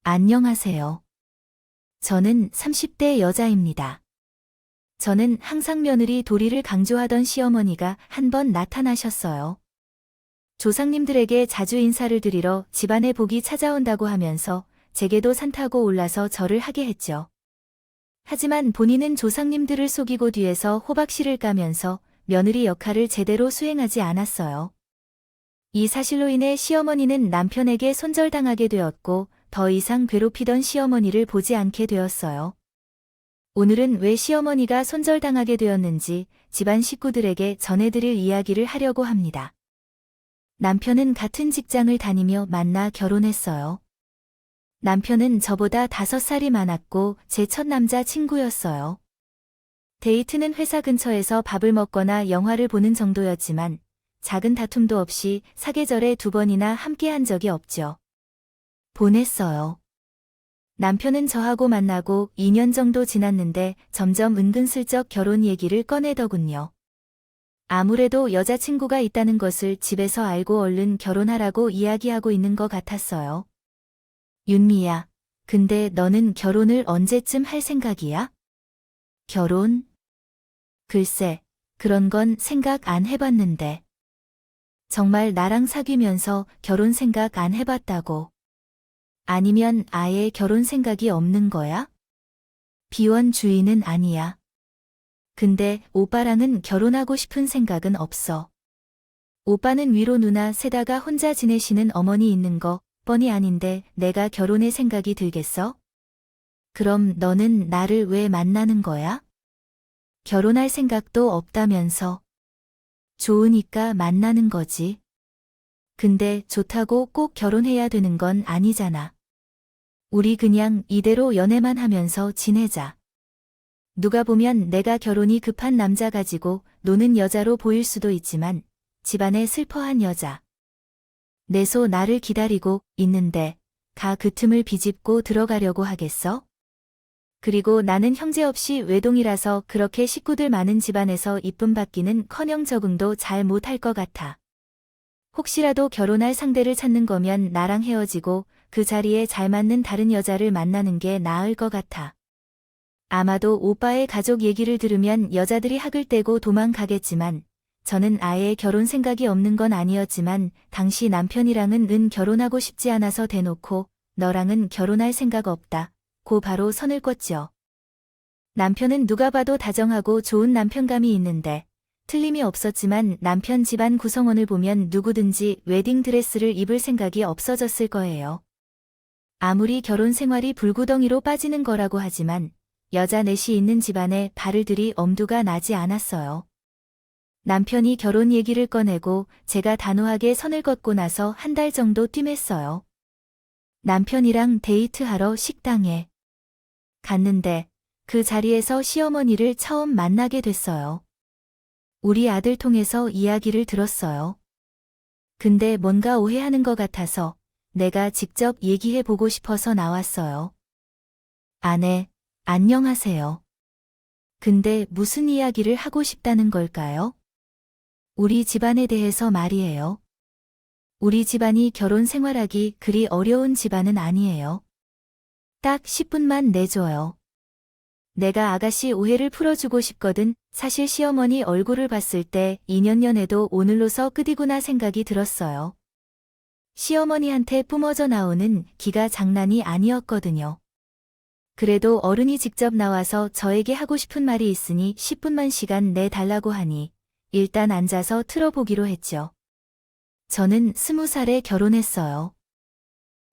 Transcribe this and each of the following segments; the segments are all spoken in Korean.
안녕하세요. 저는 30대 여자입니다. 저는 항상 며느리 도리를 강조하던 시어머니가 한 번 나타나셨어요. 조상님들에게 자주 인사를 드리러 집안에 복이 찾아온다고 하면서 제게도 산 타고 올라서 절을 하게 했죠. 하지만 본인은 조상님들을 속이고 뒤에서 호박씨를 까면서 며느리 역할을 제대로 수행하지 않았어요. 이 사실로 인해 시어머니는 남편에게 손절당하게 되었고 더 이상 괴롭히던 시어머니를 보지 않게 되었어요. 오늘은 왜 시어머니가 손절당하게 되었는지 집안 식구들에게 전해드릴 이야기를 하려고 합니다. 남편은 같은 직장을 다니며 만나 결혼했어요. 남편은 저보다 5살이 많았고 제 첫 남자 친구였어요. 데이트는 회사 근처에서 밥을 먹거나 영화를 보는 정도였지만 작은 다툼도 없이 사계절에 2번이나 함께한 적이 없죠. 보냈어요. 남편은 저하고 만나고 2년 정도 지났는데 점점 은근슬쩍 결혼 얘기를 꺼내더군요. 아무래도 여자친구가 있다는 것을 집에서 알고 얼른 결혼하라고 이야기하고 있는 것 같았어요. 윤미야, 근데 너는 결혼을 언제쯤 할 생각이야? 결혼? 글쎄, 그런 건 생각 안 해봤는데. 정말 나랑 사귀면서 결혼 생각 안 해봤다고. 아니면 아예 결혼 생각이 없는 거야? 비원주의는 아니야. 근데 오빠랑은 결혼하고 싶은 생각은 없어. 오빠는 위로 누나 세다가 혼자 지내시는 어머니 있는 거 뻔히 아닌데 내가 결혼의 생각이 들겠어? 그럼 너는 나를 왜 만나는 거야? 결혼할 생각도 없다면서. 좋으니까 만나는 거지. 근데 좋다고 꼭 결혼해야 되는 건 아니잖아. 우리 그냥 이대로 연애만 하면서 지내자. 누가 보면 내가 결혼이 급한 남자 가지고 노는 여자로 보일 수도 있지만 집안에 슬퍼한 여자. 내소 나를 기다리고 있는데 가 그 틈을 비집고 들어가려고 하겠어? 그리고 나는 형제 없이 외동이라서 그렇게 식구들 많은 집안에서 이쁨 받기는커녕 적응도 잘 못할 것 같아. 혹시라도 결혼할 상대를 찾는 거면 나랑 헤어지고 그 자리에 잘 맞는 다른 여자를 만나는 게 나을 것 같아. 아마도 오빠의 가족 얘기를 들으면 여자들이 학을 떼고 도망가겠지만 저는 아예 결혼 생각이 없는 건 아니었지만 당시 남편이랑은 은 결혼하고 싶지 않아서 대놓고 너랑은 결혼할 생각 없다. 고 바로 선을 껐죠. 남편은 누가 봐도 다정하고 좋은 남편감이 있는데 틀림이 없었지만 남편 집안 구성원을 보면 누구든지 웨딩드레스를 입을 생각이 없어졌을 거예요. 아무리 결혼 생활이 불구덩이로 빠지는 거라고 하지만 여자 넷이 있는 집안에 발을 들이 엄두가 나지 않았어요. 남편이 결혼 얘기를 꺼내고 제가 단호하게 선을 긋고 나서 1달 정도 뜀했어요. 남편이랑 데이트하러 식당에 갔는데 그 자리에서 시어머니를 처음 만나게 됐어요. 우리 아들 통해서 이야기를 들었어요. 근데 뭔가 오해하는 것 같아서 내가 직접 얘기해보고 싶어서 나왔어요. 아내, 안녕하세요. 근데 무슨 이야기를 하고 싶다는 걸까요? 우리 집안에 대해서 말이에요. 우리 집안이 결혼 생활하기 그리 어려운 집안은 아니에요. 딱 10분만 내줘요. 내가 아가씨 오해를 풀어주고 싶거든. 사실 시어머니 얼굴을 봤을 때 2년 연애도 오늘로서 끝이구나 생각이 들었어요. 시어머니한테 뿜어져 나오는 기가 장난이 아니었거든요. 그래도 어른이 직접 나와서 저에게 하고 싶은 말이 있으니 10분만 시간 내달라고 하니 일단 앉아서 틀어보기로 했죠. 저는 20살에 결혼했어요.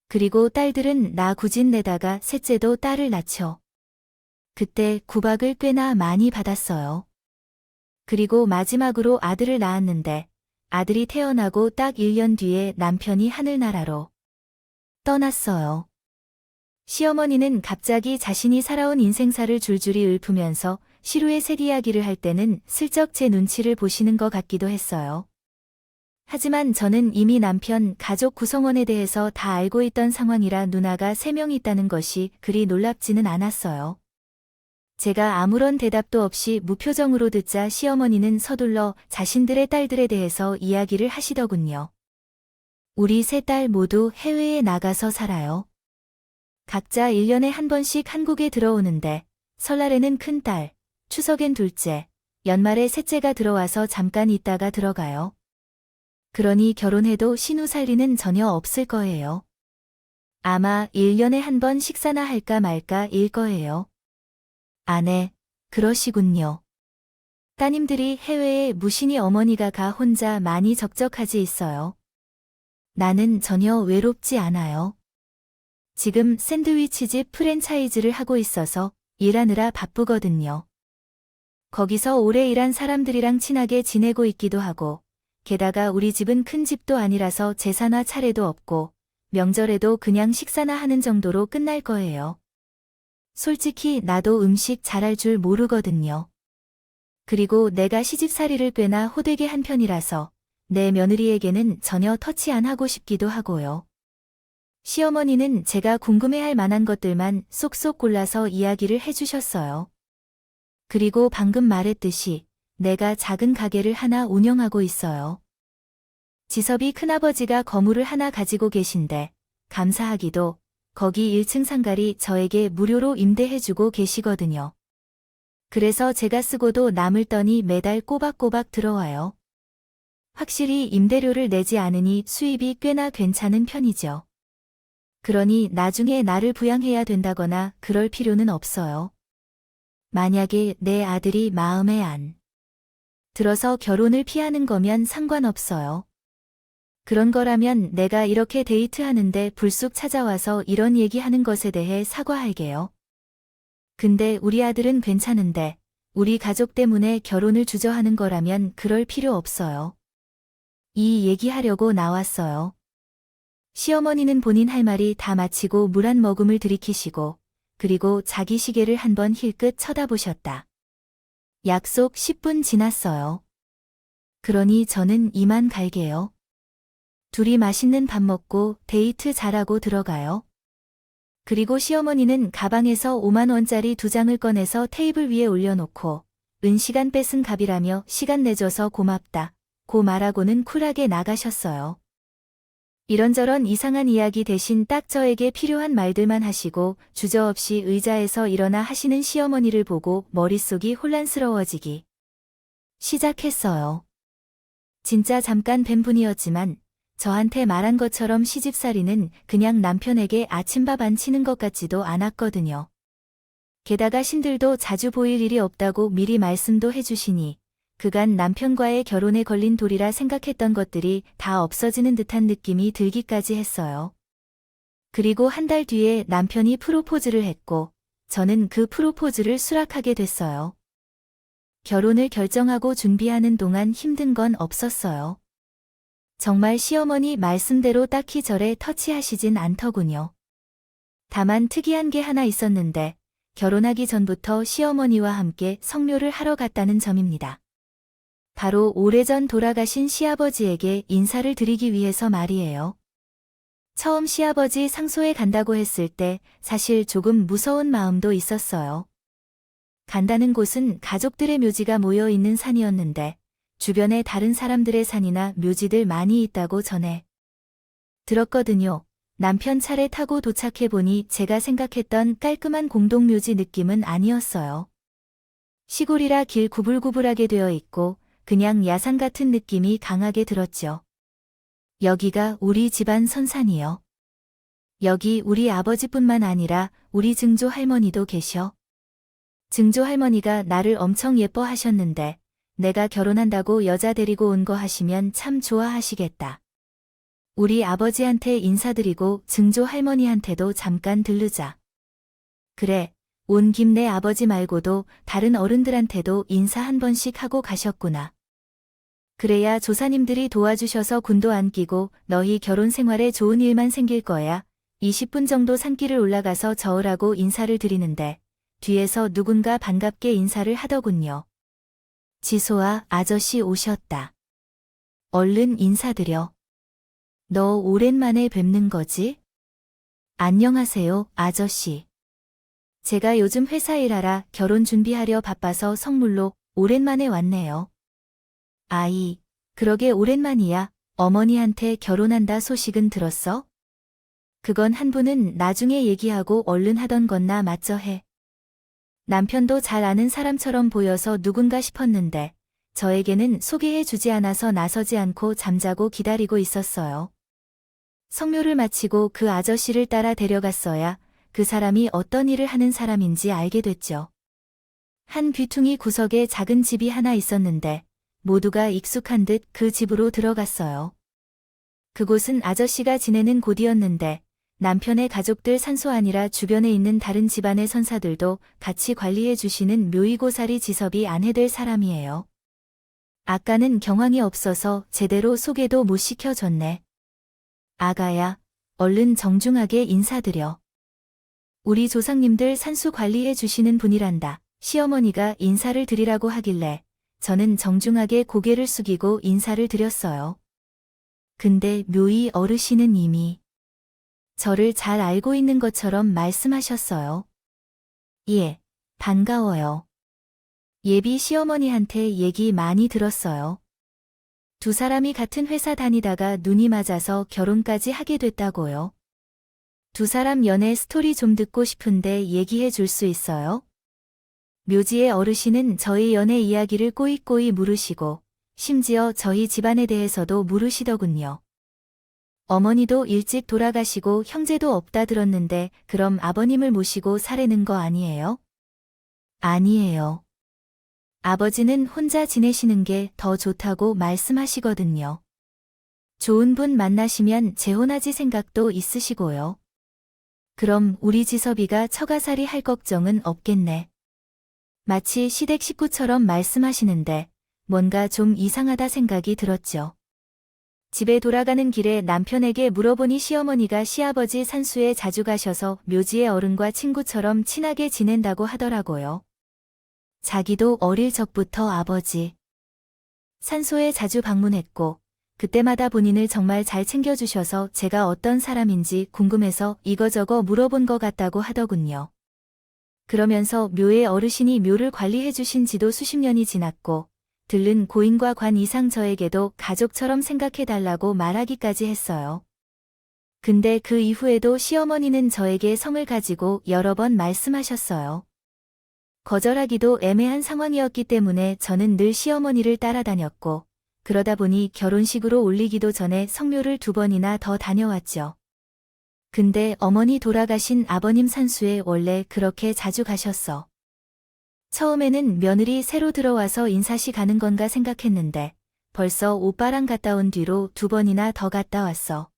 그리고 딸들은 나 구진 내다가 셋째도 딸을 낳죠. 그때 구박을 꽤나 많이 받았어요. 그리고 마지막으로 아들을 낳았는데 아들이 태어나고 딱 1년 뒤에 남편이 하늘나라로 떠났어요. 시어머니는 갑자기 자신이 살아온 인생사를 줄줄이 읊으면서 시루의 색 이야기를 할 때는 슬쩍 제 눈치를 보시는 것 같기도 했어요. 하지만 저는 이미 남편 가족 구성원에 대해서 다 알고 있던 상황이라 누나가 3명 있다는 것이 그리 놀랍지는 않았어요. 제가 아무런 대답도 없이 무표정으로 듣자 시어머니는 서둘러 자신들의 딸들에 대해서 이야기를 하시더군요. 우리 3딸 모두 해외에 나가서 살아요. 각자 1년에 한 번씩 한국에 들어오는데 설날에는 큰딸, 추석엔 둘째, 연말에 셋째가 들어와서 잠깐 있다가 들어가요. 그러니 결혼해도 신우 살 리는 전혀 없을 거예요. 아마 1년에 한 번 식사나 할까 말까일 거예요. 아네, 그러시군요. 따님들이 해외에 무신이 어머니가 가 혼자 많이 적적하지 있어요. 나는 전혀 외롭지 않아요. 지금 샌드위치집 프랜차이즈를 하고 있어서 일하느라 바쁘거든요. 거기서 오래 일한 사람들이랑 친하게 지내고 있기도 하고, 게다가 우리 집은 큰 집도 아니라서 제사나 차례도 없고, 명절에도 그냥 식사나 하는 정도로 끝날 거예요. 솔직히 나도 음식 잘할 줄 모르거든요. 그리고 내가 시집살이를 꽤나 호되게 한 편이라서 내 며느리에게는 전혀 터치 안 하고 싶기도 하고요. 시어머니는 제가 궁금해할 만한 것들만 쏙쏙 골라서 이야기를 해주셨어요. 그리고 방금 말했듯이 내가 작은 가게를 하나 운영하고 있어요. 지섭이 큰아버지가 거물을 하나 가지고 계신데 감사하기도 거기 1층 상가리 저에게 무료로 임대해주고 계시거든요. 그래서 제가 쓰고도 남을 떠니 매달 꼬박꼬박 들어와요. 확실히 임대료를 내지 않으니 수입이 꽤나 괜찮은 편이죠. 그러니 나중에 나를 부양해야 된다거나 그럴 필요는 없어요. 만약에 내 아들이 마음에 안 들어서 결혼을 피하는 거면 상관없어요. 그런 거라면 내가 이렇게 데이트하는데 불쑥 찾아와서 이런 얘기하는 것에 대해 사과할게요. 근데 우리 아들은 괜찮은데 우리 가족 때문에 결혼을 주저하는 거라면 그럴 필요 없어요. 이 얘기하려고 나왔어요. 시어머니는 본인 할 말이 다 마치고 물 한 모금을 들이키시고 그리고 자기 시계를 한번 힐끗 쳐다보셨다. 약속 10분 지났어요. 그러니 저는 이만 갈게요. 둘이 맛있는 밥 먹고 데이트 잘하고 들어가요. 그리고 시어머니는 가방에서 5만 원짜리 2장을 꺼내서 테이블 위에 올려놓고 은시간 뺏은 갑이라며 시간 내줘서 고맙다 고 말하고는 쿨하게 나가셨어요. 이런저런 이상한 이야기 대신 딱 저에게 필요한 말들만 하시고 주저없이 의자에서 일어나 하시는 시어머니를 보고 머릿속이 혼란스러워지기 시작했어요. 진짜 잠깐 뵌 분이었지만 저한테 말한 것처럼 시집살이는 그냥 남편에게 아침밥 안 치는 것 같지도 않았거든요. 게다가 신들도 자주 보일 일이 없다고 미리 말씀도 해주시니 그간 남편과의 결혼에 걸린 돌이라 생각했던 것들이 다 없어지는 듯한 느낌이 들기까지 했어요. 그리고 한 달 뒤에 남편이 프로포즈를 했고 저는 그 프로포즈를 수락하게 됐어요. 결혼을 결정하고 준비하는 동안 힘든 건 없었어요. 정말 시어머니 말씀대로 딱히 저를 터치하시진 않더군요. 다만 특이한 게 하나 있었는데 결혼하기 전부터 시어머니와 함께 성묘를 하러 갔다는 점입니다. 바로 오래전 돌아가신 시아버지에게 인사를 드리기 위해서 말이에요. 처음 시아버지 상소에 간다고 했을 때 사실 조금 무서운 마음도 있었어요. 간다는 곳은 가족들의 묘지가 모여 있는 산이었는데 주변에 다른 사람들의 산이나 묘지들 많이 있다고 전해 들었거든요. 남편 차를 타고 도착해보니 제가 생각했던 깔끔한 공동묘지 느낌은 아니었어요. 시골이라 길 구불구불하게 되어 있고 그냥 야산 같은 느낌이 강하게 들었죠. 여기가 우리 집안 선산이요. 여기 우리 아버지뿐만 아니라 우리 증조 할머니도 계셔. 증조 할머니가 나를 엄청 예뻐하셨는데 내가 결혼한다고 여자 데리고 온 거 하시면 참 좋아하시겠다. 우리 아버지한테 인사드리고 증조 할머니한테도 잠깐 들르자. 그래, 온 김 내 아버지 말고도 다른 어른들한테도 인사 한 번씩 하고 가셨구나. 그래야 조사님들이 도와주셔서 군도 안 끼고 너희 결혼 생활에 좋은 일만 생길 거야. 20분 정도 산길을 올라가서 저으라고 인사를 드리는데 뒤에서 누군가 반갑게 인사를 하더군요. 지소아 아저씨 오셨다. 얼른 인사드려. 너 오랜만에 뵙는 거지? 안녕하세요, 아저씨. 제가 요즘 회사 일하라 결혼 준비하려 바빠서 성물로 오랜만에 왔네요. 아이, 그러게 오랜만이야. 어머니한테 결혼한다 소식은 들었어? 그건 한 분은 나중에 얘기하고 얼른 하던 건나 맞저 해. 남편도 잘 아는 사람처럼 보여서 누군가 싶었는데 저에게는 소개해 주지 않아서 나서지 않고 잠자고 기다리고 있었어요. 성묘를 마치고 그 아저씨를 따라 데려갔어야 그 사람이 어떤 일을 하는 사람인지 알게 됐죠. 한 귀퉁이 구석에 작은 집이 하나 있었는데 모두가 익숙한 듯 그 집으로 들어갔어요. 그곳은 아저씨가 지내는 곳이었는데 남편의 가족들 산소 아니라 주변에 있는 다른 집안의 선사들도 같이 관리해 주시는 묘의고사리 지섭이 아내 될 사람이에요. 아까는 경황이 없어서 제대로 소개도 못 시켜줬네. 아가야, 얼른 정중하게 인사드려. 우리 조상님들 산수 관리해 주시는 분이란다. 시어머니가 인사를 드리라고 하길래 저는 정중하게 고개를 숙이고 인사를 드렸어요. 근데 묘의 어르신은 이미 저를 잘 알고 있는 것처럼 말씀하셨어요. 예, 반가워요. 예비 시어머니한테 얘기 많이 들었어요. 두 사람이 같은 회사 다니다가 눈이 맞아서 결혼까지 하게 됐다고요. 두 사람 연애 스토리 좀 듣고 싶은데 얘기해 줄 수 있어요? 묘지의 어르신은 저희 연애 이야기를 꼬이꼬이 물으시고 심지어 저희 집안에 대해서도 물으시더군요. 어머니도 일찍 돌아가시고 형제도 없다 들었는데 그럼 아버님을 모시고 사려는 거 아니에요? 아니에요. 아버지는 혼자 지내시는 게 더 좋다고 말씀하시거든요. 좋은 분 만나시면 재혼하지 생각도 있으시고요. 그럼 우리 지섭이가 처가살이 할 걱정은 없겠네. 마치 시댁 식구처럼 말씀하시는데 뭔가 좀 이상하다 생각이 들었죠. 집에 돌아가는 길에 남편에게 물어보니 시어머니가 시아버지 산수에 자주 가셔서 묘지의 어른과 친구처럼 친하게 지낸다고 하더라고요. 자기도 어릴 적부터 아버지 산소에 자주 방문했고 그때마다 본인을 정말 잘 챙겨주셔서 제가 어떤 사람인지 궁금해서 이거저거 물어본 것 같다고 하더군요. 그러면서 묘의 어르신이 묘를 관리해 주신 지도 수십 년이 지났고 들른 고인과 관 이상 저에게도 가족처럼 생각해달라고 말하기까지 했어요. 근데 그 이후에도 시어머니는 저에게 성을 가지고 여러 번 말씀하셨어요. 거절하기도 애매한 상황이었기 때문에 저는 늘 시어머니를 따라다녔고 그러다 보니 결혼식으로 올리기도 전에 성묘를 2번이나 더 다녀왔죠. 근데 어머니 돌아가신 아버님 산수에 원래 그렇게 자주 가셨어. 처음에는 며느리 새로 들어와서 인사시 가는 건가 생각했는데 벌써 오빠랑 갔다 온 뒤로 2번이나 더 갔다 왔어.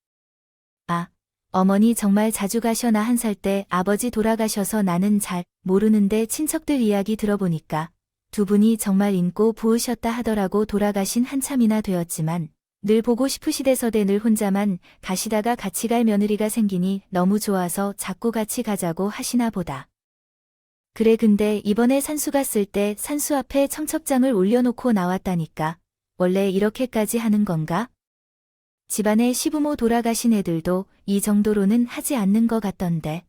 아, 어머니 정말 자주 가셔나 1살 때 아버지 돌아가셔서 나는 잘 모르는데 친척들 이야기 들어보니까 두 분이 정말 인고 부으셨다 하더라고. 돌아가신 한참이나 되었지만 늘 보고 싶으시대서대 늘 혼자만 가시다가 같이 갈 며느리가 생기니 너무 좋아서 자꾸 같이 가자고 하시나 보다. 그래 근데 이번에 산수 갔을 때 산수 앞에 청첩장을 올려놓고 나왔다니까. 원래 이렇게까지 하는 건가? 집안에 시부모 돌아가신 애들도 이 정도로는 하지 않는 것 같던데.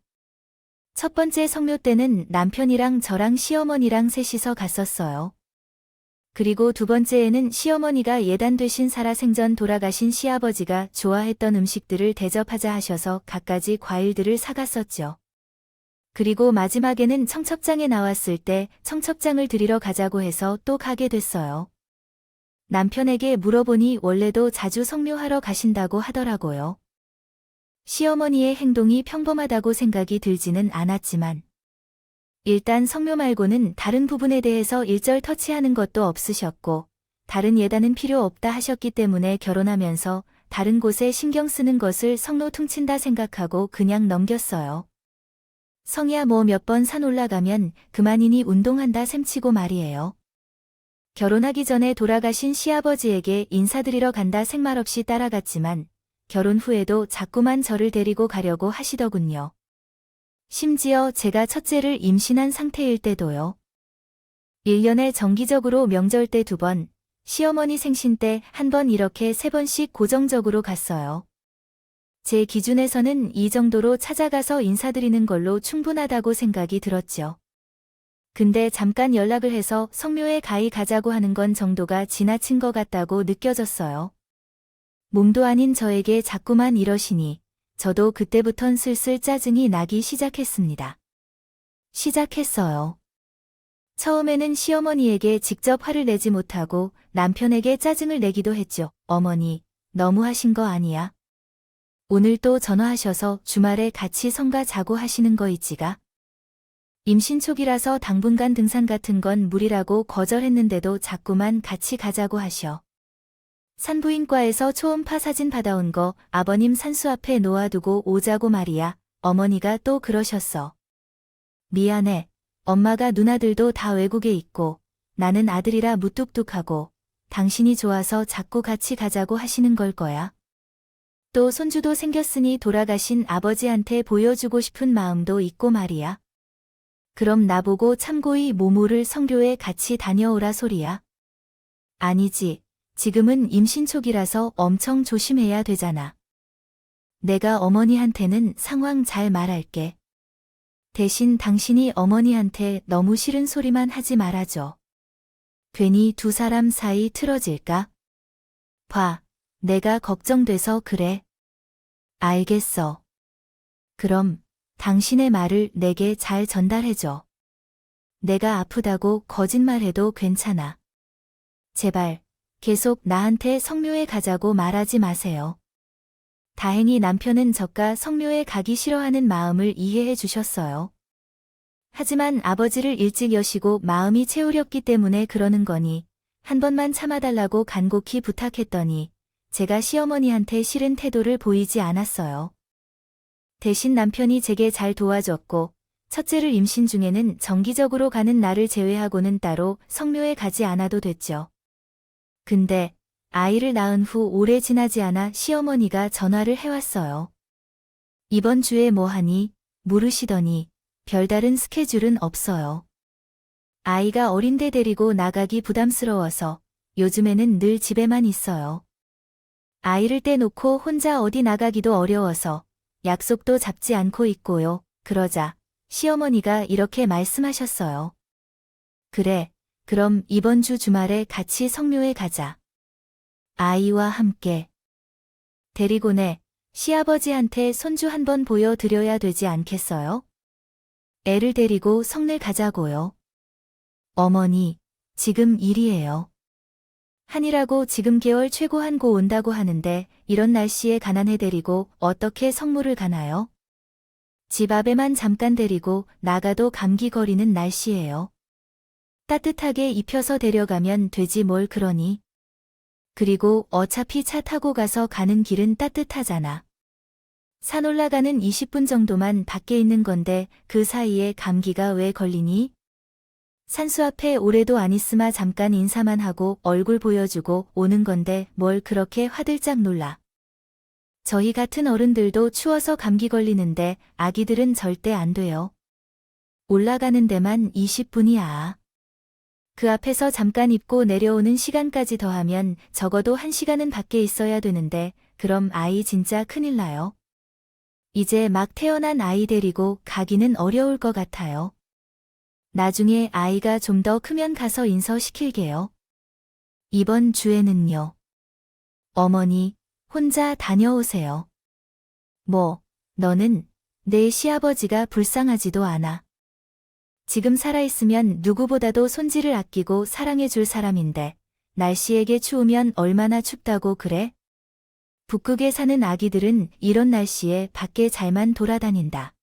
첫 번째 성묘 때는 남편이랑 저랑 시어머니랑 셋이서 갔었어요. 그리고 두 번째에는 시어머니가 예단되신 살아생전 돌아가신 시아버지가 좋아했던 음식들을 대접하자 하셔서 갖가지 과일들을 사갔었죠. 그리고 마지막에는 청첩장에 나왔을 때 청첩장을 드리러 가자고 해서 또 가게 됐어요. 남편에게 물어보니 원래도 자주 성묘하러 가신다고 하더라고요. 시어머니의 행동이 평범하다고 생각이 들지는 않았지만 일단 성묘 말고는 다른 부분에 대해서 일절 터치하는 것도 없으셨고 다른 예단은 필요 없다 하셨기 때문에 결혼하면서 다른 곳에 신경 쓰는 것을 성로 퉁친다 생각하고 그냥 넘겼어요. 성이야 뭐 몇 번 산 올라가면 그만이니 운동한다 셈치고 말이에요. 결혼하기 전에 돌아가신 시아버지에게 인사드리러 간다 생말 없이 따라갔지만 결혼 후에도 자꾸만 저를 데리고 가려고 하시더군요. 심지어 제가 첫째를 임신한 상태일 때도요. 1년에 정기적으로 명절 때 2번, 시어머니 생신 때 1번 이렇게 3번씩 고정적으로 갔어요. 제 기준에서는 이 정도로 찾아가서 인사드리는 걸로 충분하다고 생각이 들었죠. 근데 잠깐 연락을 해서 성묘에 가히 가자고 하는 건 정도가 지나친 것 같다고 느껴졌어요. 몸도 아닌 저에게 자꾸만 이러시니 저도 그때부턴 슬슬 짜증이 나기 시작했습니다. 시작했어요. 처음에는 시어머니에게 직접 화를 내지 못하고 남편에게 짜증을 내기도 했죠. 어머니, 너무하신 거 아니야? 오늘 또 전화하셔서 주말에 같이 성가 자고 하시는 거 있지가? 임신 초기라서 당분간 등산 같은 건 무리라고 거절했는데도 자꾸만 같이 가자고 하셔. 산부인과에서 초음파 사진 받아온 거 아버님 산수 앞에 놓아두고 오자고 말이야. 어머니가 또 그러셨어. 미안해. 엄마가 누나들도 다 외국에 있고 나는 아들이라 무뚝뚝하고 당신이 좋아서 자꾸 같이 가자고 하시는 걸 거야. 또 손주도 생겼으니 돌아가신 아버지한테 보여주고 싶은 마음도 있고 말이야. 그럼 나보고 참고이 모모를 성교에 같이 다녀오라 소리야. 아니지. 지금은 임신 초기라서 엄청 조심해야 되잖아. 내가 어머니한테는 상황 잘 말할게. 대신 당신이 어머니한테 너무 싫은 소리만 하지 말아줘. 괜히 두 사람 사이 틀어질까? 봐, 내가 걱정돼서 그래. 알겠어. 그럼 당신의 말을 내게 잘 전달해줘. 내가 아프다고 거짓말해도 괜찮아. 제발, 계속 나한테 성묘에 가자고 말하지 마세요. 다행히 남편은 저가 성묘에 가기 싫어하는 마음을 이해해 주셨어요. 하지만 아버지를 일찍 여시고 마음이 채우렸기 때문에 그러는 거니 한 번만 참아달라고 간곡히 부탁했더니 제가 시어머니한테 싫은 태도를 보이지 않았어요. 대신 남편이 제게 잘 도와줬고 첫째를 임신 중에는 정기적으로 가는 날을 제외하고는 따로 성묘에 가지 않아도 됐죠. 근데 아이를 낳은 후 오래 지나지 않아 시어머니가 전화를 해왔어요. 이번 주에 뭐 하니? 물으시더니 별다른 스케줄은 없어요. 아이가 어린데 데리고 나가기 부담스러워서 요즘에는 늘 집에만 있어요. 아이를 떼놓고 혼자 어디 나가기도 어려워서 약속도 잡지 않고 있고요. 그러자 시어머니가 이렇게 말씀하셨어요. 그래, 그럼 이번 주 주말에 같이 성묘에 가자. 아이와 함께. 데리고내 시아버지한테 손주 한번 보여드려야 되지 않겠어요? 애를 데리고 성례 가자고요. 어머니, 지금 일이에요. 한이라고 지금 개월 최고 한 고 온다고 하는데 이런 날씨에 가난해 데리고 어떻게 성묘를 가나요? 집 앞에만 잠깐 데리고 나가도 감기 걸리는 날씨예요. 따뜻하게 입혀서 데려가면 되지 뭘 그러니. 그리고 어차피 차 타고 가서 가는 길은 따뜻하잖아. 산 올라가는 20분 정도만 밖에 있는 건데 그 사이에 감기가 왜 걸리니? 산수 앞에 오래도 안 있으마 잠깐 인사만 하고 얼굴 보여주고 오는 건데 뭘 그렇게 화들짝 놀라. 저희 같은 어른들도 추워서 감기 걸리는데 아기들은 절대 안 돼요. 올라가는 데만 20분이야. 그 앞에서 잠깐 입고 내려오는 시간까지 더하면 적어도 1시간은 밖에 있어야 되는데 그럼 아이 진짜 큰일 나요. 이제 막 태어난 아이 데리고 가기는 어려울 것 같아요. 나중에 아이가 좀 더 크면 가서 인서시킬게요. 이번 주에는요. 어머니, 혼자 다녀오세요. 뭐, 너는 내 시아버지가 불쌍하지도 않아. 지금 살아있으면 누구보다도 손지를 아끼고 사랑해줄 사람인데 날씨에게 추우면 얼마나 춥다고 그래? 북극에 사는 아기들은 이런 날씨에 밖에 잘만 돌아다닌다.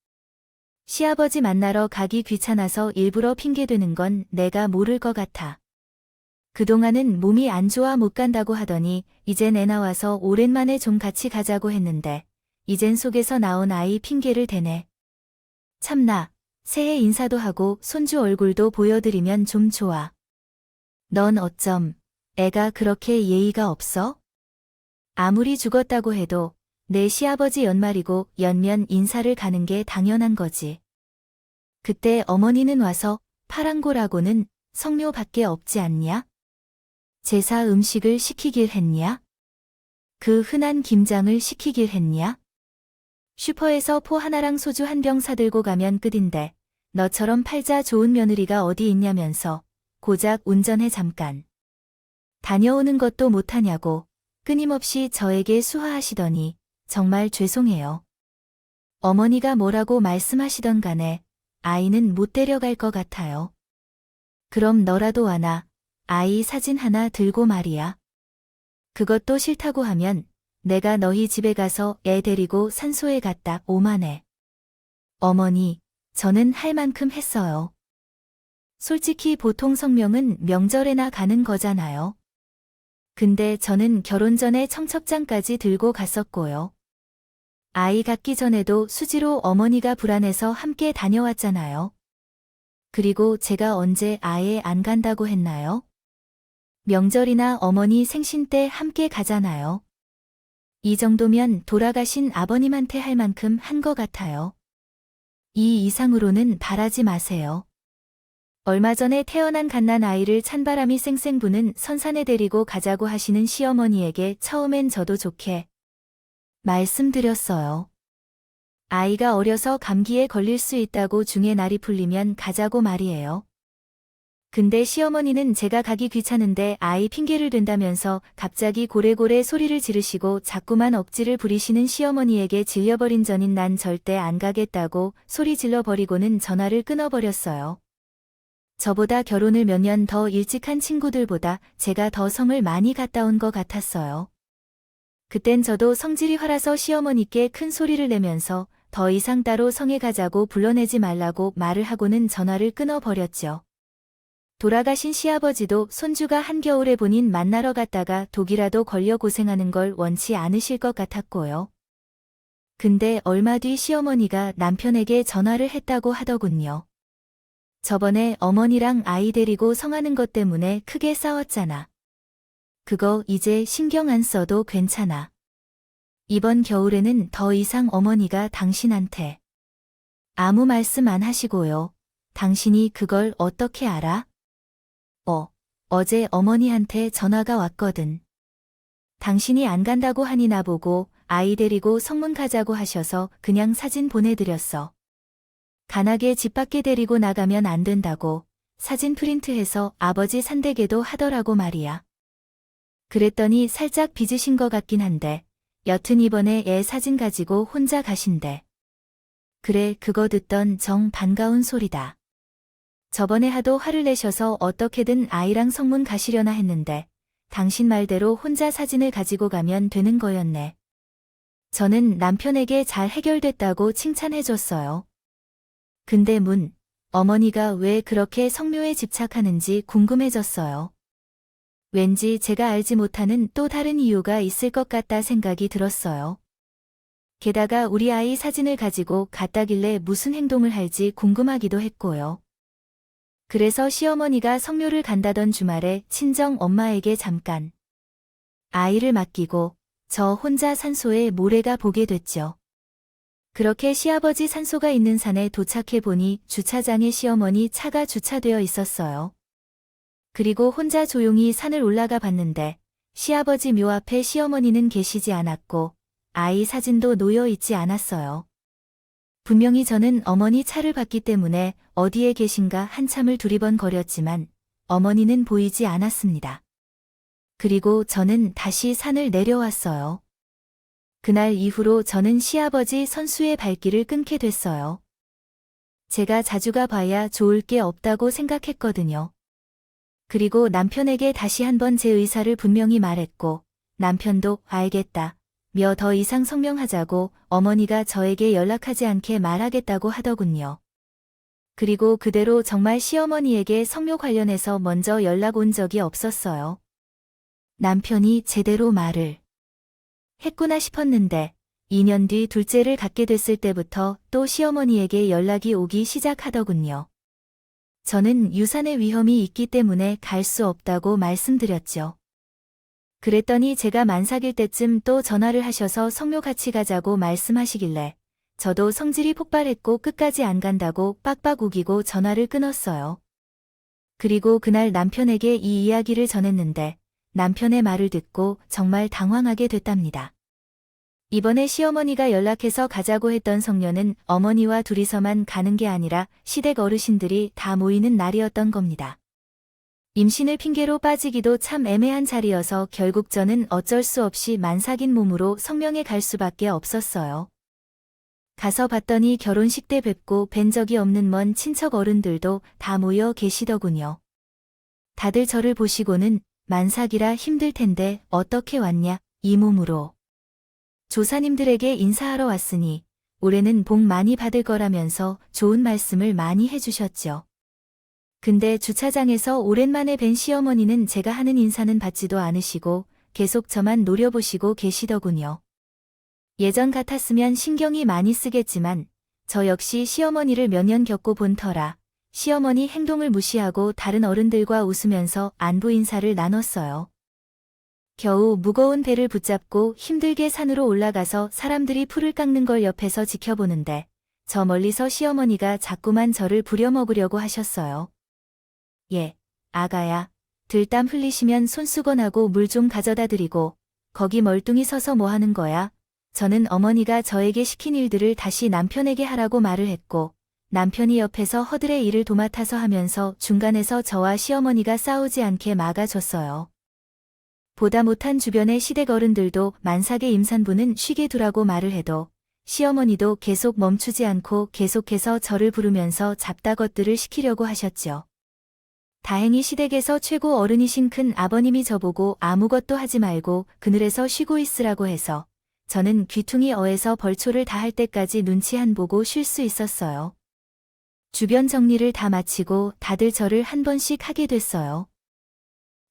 시아버지 만나러 가기 귀찮아서 일부러 핑계대는 건 내가 모를 것 같아. 그동안은 몸이 안 좋아 못 간다고 하더니 이젠 애 나와서 오랜만에 좀 같이 가자고 했는데 이젠 속에서 나온 아이 핑계를 대네. 참나. 새해 인사도 하고 손주 얼굴도 보여드리면 좀 좋아. 넌 어쩜 애가 그렇게 예의가 없어? 아무리 죽었다고 해도 내 시아버지 연말이고 연면 인사를 가는 게 당연한 거지. 그때 어머니는 와서 파랑고라고는 성묘밖에 없지 않냐? 제사 음식을 시키길 했냐? 그 흔한 김장을 시키길 했냐? 슈퍼에서 포 하나랑 소주 한 병 사들고 가면 끝인데 너처럼 팔자 좋은 며느리가 어디 있냐면서 고작 운전해 잠깐. 다녀오는 것도 못하냐고 끊임없이 저에게 수화하시더니 정말 죄송해요. 어머니가 뭐라고 말씀하시던 간에 아이는 못 데려갈 것 같아요. 그럼 너라도 와나 아이 사진 하나 들고 말이야. 그것도 싫다고 하면 내가 너희 집에 가서 애 데리고 산소에 갔다 오만해. 어머니, 저는 할 만큼 했어요. 솔직히 보통 성명은 명절에나 가는 거잖아요. 근데 저는 결혼 전에 청첩장까지 들고 갔었고요. 아이 갖기 전에도 수지로 어머니가 불안해서 함께 다녀왔잖아요. 그리고 제가 언제 아예 안 간다고 했나요? 명절이나 어머니 생신 때 함께 가잖아요. 이 정도면 돌아가신 아버님한테 할 만큼 한 것 같아요. 이 이상으로는 바라지 마세요. 얼마 전에 태어난 갓난 아이를 찬바람이 쌩쌩 부는 선산에 데리고 가자고 하시는 시어머니에게 처음엔 저도 좋게 말씀드렸어요. 아이가 어려서 감기에 걸릴 수 있다고 중에 날이 풀리면 가자고 말이에요. 근데 시어머니는 제가 가기 귀찮은데 아이 핑계를 댄다면서 갑자기 고래고래 소리를 지르시고 자꾸만 억지를 부리시는 시어머니에게 질려버린 전인 난 절대 안 가겠다고 소리 질러버리고는 전화를 끊어버렸어요. 저보다 결혼을 몇 년 더 일찍 한 친구들보다 제가 더 성을 많이 갔다 온 것 같았어요. 그땐 저도 성질이 화라서 시어머니께 큰 소리를 내면서 더 이상 따로 성에 가자고 불러내지 말라고 말을 하고는 전화를 끊어버렸죠. 돌아가신 시아버지도 손주가 한겨울에 본인 만나러 갔다가 독이라도 걸려 고생하는 걸 원치 않으실 것 같았고요. 근데 얼마 뒤 시어머니가 남편에게 전화를 했다고 하더군요. 저번에 어머니랑 아이 데리고 성하는 것 때문에 크게 싸웠잖아. 그거 이제 신경 안 써도 괜찮아. 이번 겨울에는 더 이상 어머니가 당신한테 아무 말씀 안 하시고요. 당신이 그걸 어떻게 알아? 어제 어머니한테 전화가 왔거든. 당신이 안 간다고 하니 나보고 아이 데리고 성문 가자고 하셔서 그냥 사진 보내드렸어. 간하게 집 밖에 데리고 나가면 안 된다고 사진 프린트해서 아버지 산대게도 하더라고 말이야. 그랬더니 살짝 빚으신 것 같긴 한데 여튼 이번에 애 사진 가지고 혼자 가신대. 그래, 그거 듣던 정 반가운 소리다. 저번에 하도 화를 내셔서 어떻게든 아이랑 성문 가시려나 했는데 당신 말대로 혼자 사진을 가지고 가면 되는 거였네. 저는 남편에게 잘 해결됐다고 칭찬해줬어요. 근데 어머니가 왜 그렇게 성묘에 집착하는지 궁금해졌어요. 왠지 제가 알지 못하는 또 다른 이유가 있을 것 같다 생각이 들었어요. 게다가 우리 아이 사진을 가지고 갔다길래 무슨 행동을 할지 궁금하기도 했고요. 그래서 시어머니가 성묘를 간다던 주말에 친정 엄마에게 잠깐 아이를 맡기고 저 혼자 산소에 모래가 보게 됐죠. 그렇게 시아버지 산소가 있는 산에 도착해 보니 주차장에 시어머니 차가 주차되어 있었어요. 그리고 혼자 조용히 산을 올라가 봤는데 시아버지 묘 앞에 시어머니는 계시지 않았고 아이 사진도 놓여 있지 않았어요. 분명히 저는 어머니 차를 봤기 때문에 어디에 계신가 한참을 두리번거렸지만 어머니는 보이지 않았습니다. 그리고 저는 다시 산을 내려왔어요. 그날 이후로 저는 시아버지 선수의 발길을 끊게 됐어요. 제가 자주 가봐야 좋을 게 없다고 생각했거든요. 그리고 남편에게 다시 한번 제 의사를 분명히 말했고 남편도 알겠다. 며 더 이상 성명하자고 어머니가 저에게 연락하지 않게 말하겠다고 하더군요. 그리고 그대로 정말 시어머니에게 성묘 관련해서 먼저 연락 온 적이 없었어요. 남편이 제대로 말을 했구나 싶었는데 2년 뒤 둘째를 갖게 됐을 때부터 또 시어머니에게 연락이 오기 시작하더군요. 저는 유산의 위험이 있기 때문에 갈 수 없다고 말씀드렸죠. 그랬더니 제가 만삭일 때쯤 또 전화를 하셔서 성묘 같이 가자고 말씀하시길래 저도 성질이 폭발했고 끝까지 안 간다고 빡빡 우기고 전화를 끊었어요. 그리고 그날 남편에게 이 이야기를 전했는데 남편의 말을 듣고 정말 당황하게 됐답니다. 이번에 시어머니가 연락해서 가자고 했던 성묘는 어머니와 둘이서만 가는 게 아니라 시댁 어르신들이 다 모이는 날이었던 겁니다. 임신을 핑계로 빠지기도 참 애매한 자리여서 결국 저는 어쩔 수 없이 만삭인 몸으로 성명에 갈 수밖에 없었어요. 가서 봤더니 결혼식 때 뵙고 뵌 적이 없는 먼 친척 어른들도 다 모여 계시더군요. 다들 저를 보시고는 만삭이라 힘들 텐데 어떻게 왔냐, 이 몸으로. 조사님들에게 인사하러 왔으니 올해는 복 많이 받을 거라면서 좋은 말씀을 많이 해주셨죠. 근데 주차장에서 오랜만에 뵌 시어머니는 제가 하는 인사는 받지도 않으시고 계속 저만 노려보시고 계시더군요. 예전 같았으면 신경이 많이 쓰겠지만 저 역시 시어머니를 몇 년 겪고 본 터라 시어머니 행동을 무시하고 다른 어른들과 웃으면서 안부 인사를 나눴어요. 겨우 무거운 배를 붙잡고 힘들게 산으로 올라가서 사람들이 풀을 깎는 걸 옆에서 지켜보는데 저 멀리서 시어머니가 자꾸만 저를 부려먹으려고 하셨어요. 예, 아가야, 들땀 흘리시면 손수건하고 물 좀 가져다 드리고 거기 멀뚱히 서서 뭐 하는 거야? 저는 어머니가 저에게 시킨 일들을 다시 남편에게 하라고 말을 했고 남편이 옆에서 허들의 일을 도맡아서 하면서 중간에서 저와 시어머니가 싸우지 않게 막아줬어요. 보다 못한 주변의 시댁 어른들도 만삭의 임산부는 쉬게 두라고 말을 해도 시어머니도 계속 멈추지 않고 계속해서 저를 부르면서 잡다것들을 시키려고 하셨죠. 다행히 시댁에서 최고 어른이신 큰 아버님이 저보고 아무것도 하지 말고 그늘에서 쉬고 있으라고 해서 저는 귀퉁이 어에서 벌초를 다 할 때까지 눈치 안 보고 쉴 수 있었어요. 주변 정리를 다 마치고 다들 절을 한 번씩 하게 됐어요.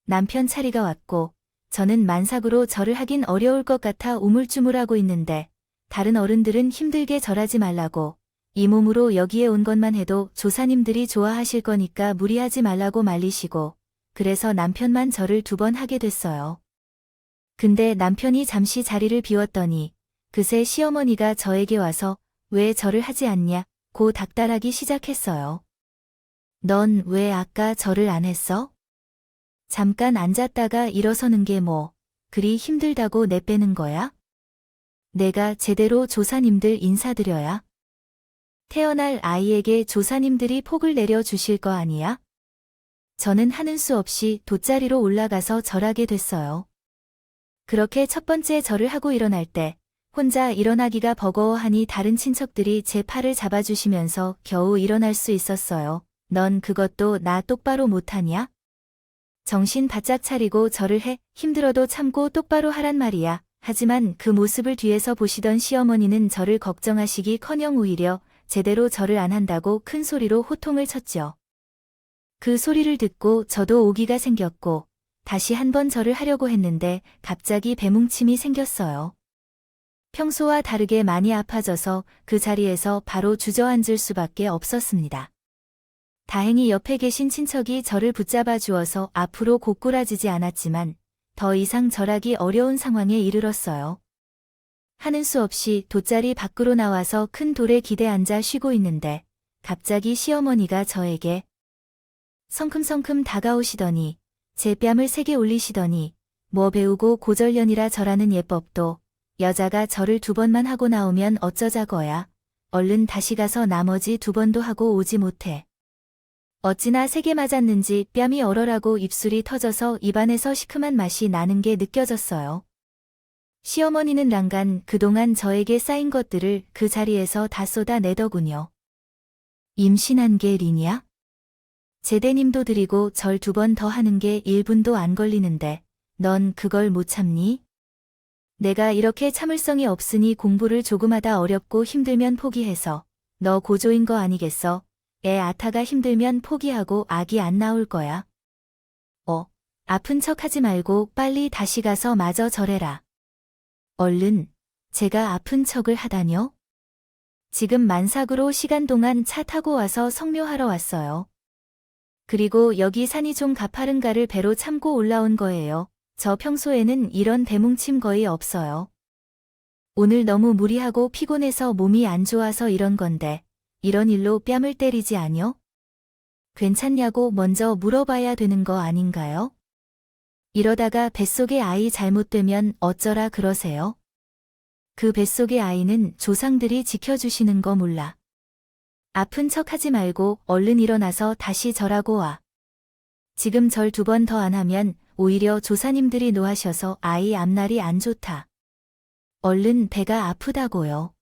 남편 차례가 왔고 저는 만삭으로 절을 하긴 어려울 것 같아 우물쭈물하고 있는데 다른 어른들은 힘들게 절하지 말라고 이 몸으로 여기에 온 것만 해도 조사님들이 좋아하실 거니까 무리하지 말라고 말리시고 그래서 남편만 절을 2번 하게 됐어요. 근데 남편이 잠시 자리를 비웠더니 그새 시어머니가 저에게 와서 왜 절을 하지 않냐 고 닥달하기 시작했어요. 넌 왜 아까 절을 안 했어? 잠깐 앉았다가 일어서는 게 뭐 그리 힘들다고 내빼는 거야? 내가 제대로 조사님들 인사드려야? 태어날 아이에게 조사님들이 복을 내려 주실 거 아니야? 저는 하는 수 없이 돗자리로 올라가서 절하게 됐어요. 그렇게 첫 번째 절을 하고 일어날 때 혼자 일어나기가 버거워하니 다른 친척들이 제 팔을 잡아주시면서 겨우 일어날 수 있었어요. 넌 그것도 나 똑바로 못하냐? 정신 바짝 차리고 절을 해. 힘들어도 참고 똑바로 하란 말이야. 하지만 그 모습을 뒤에서 보시던 시어머니는 저를 걱정하시기커녕 오히려 제대로 절을 안 한다고 큰 소리로 호통을 쳤죠. 그 소리를 듣고 저도 오기가 생겼고 다시 한번 절을 하려고 했는데 갑자기 배뭉침이 생겼어요. 평소와 다르게 많이 아파져서 그 자리에서 바로 주저앉을 수밖에 없었습니다. 다행히 옆에 계신 친척이 저를 붙잡아 주어서 앞으로 고꾸라지지 않았지만 더 이상 절하기 어려운 상황에 이르렀어요. 하는 수 없이 돗자리 밖으로 나와서 큰 돌에 기대 앉아 쉬고 있는데 갑자기 시어머니가 저에게 성큼성큼 다가오시더니 제 뺨을 세게 올리시더니 뭐 배우고 고절년이라 절하는 예법도 여자가 절을 2번만 하고 나오면 어쩌자거야. 얼른 다시 가서 나머지 2번도 하고 오지 못해. 어찌나 세게 맞았는지 뺨이 얼얼하고 입술이 터져서 입안에서 시큼한 맛이 나는 게 느껴졌어요. 시어머니는 랑간 그동안 저에게 쌓인 것들을 그 자리에서 다 쏟아내더군요. 임신한 게 리냐? 제대님도 드리고 절 2번 더 하는 게 1분도 안 걸리는데 넌 그걸 못 참니? 내가 이렇게 참을성이 없으니 공부를 조금 하다 어렵고 힘들면 포기해서 너 고조인 거 아니겠어? 애 아타가 힘들면 포기하고 아기 안 나올 거야. 아픈 척 하지 말고 빨리 다시 가서 마저 절해라. 얼른, 제가 아픈 척을 하다뇨? 지금 만삭으로 시간 동안 차 타고 와서 성묘하러 왔어요. 그리고 여기 산이 좀 가파른가를 배로 참고 올라온 거예요. 저 평소에는 이런 배뭉침 거의 없어요. 오늘 너무 무리하고 피곤해서 몸이 안 좋아서 이런 건데 이런 일로 뺨을 때리지 않요? 괜찮냐고 먼저 물어봐야 되는 거 아닌가요? 이러다가 뱃속의 아이 잘못되면 어쩌라 그러세요? 그 뱃속의 아이는 조상들이 지켜주시는 거 몰라. 아픈 척 하지 말고 얼른 일어나서 다시 절하고 와. 지금 절 2번 더 안 하면 오히려 조사님들이 노하셔서 아이 앞날이 안 좋다. 얼른 배가 아프다고요.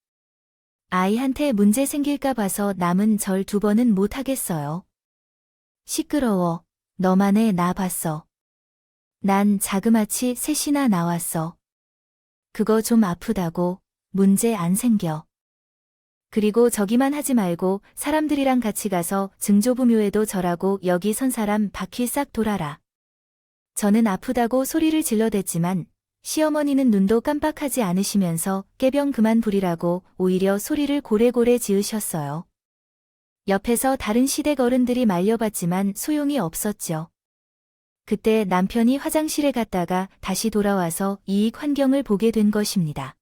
아이한테 문제 생길까 봐서 남은 절 2번은 못 하겠어요. 시끄러워. 너만 해, 나 봤어. 난 자그마치 3이나 나왔어. 그거 좀 아프다고. 문제 안 생겨. 그리고 저기만 하지 말고 사람들이랑 같이 가서 증조부묘에도 절하고 여기 선 사람 바퀴 싹 돌아라. 저는 아프다고 소리를 질러댔지만 시어머니는 눈도 깜빡하지 않으시면서 깨병 그만 부리라고 오히려 소리를 고래고래 지으셨어요. 옆에서 다른 시댁 어른들이 말려봤지만 소용이 없었죠. 그때 남편이 화장실에 갔다가 다시 돌아와서 이익 환경을 보게 된 것입니다.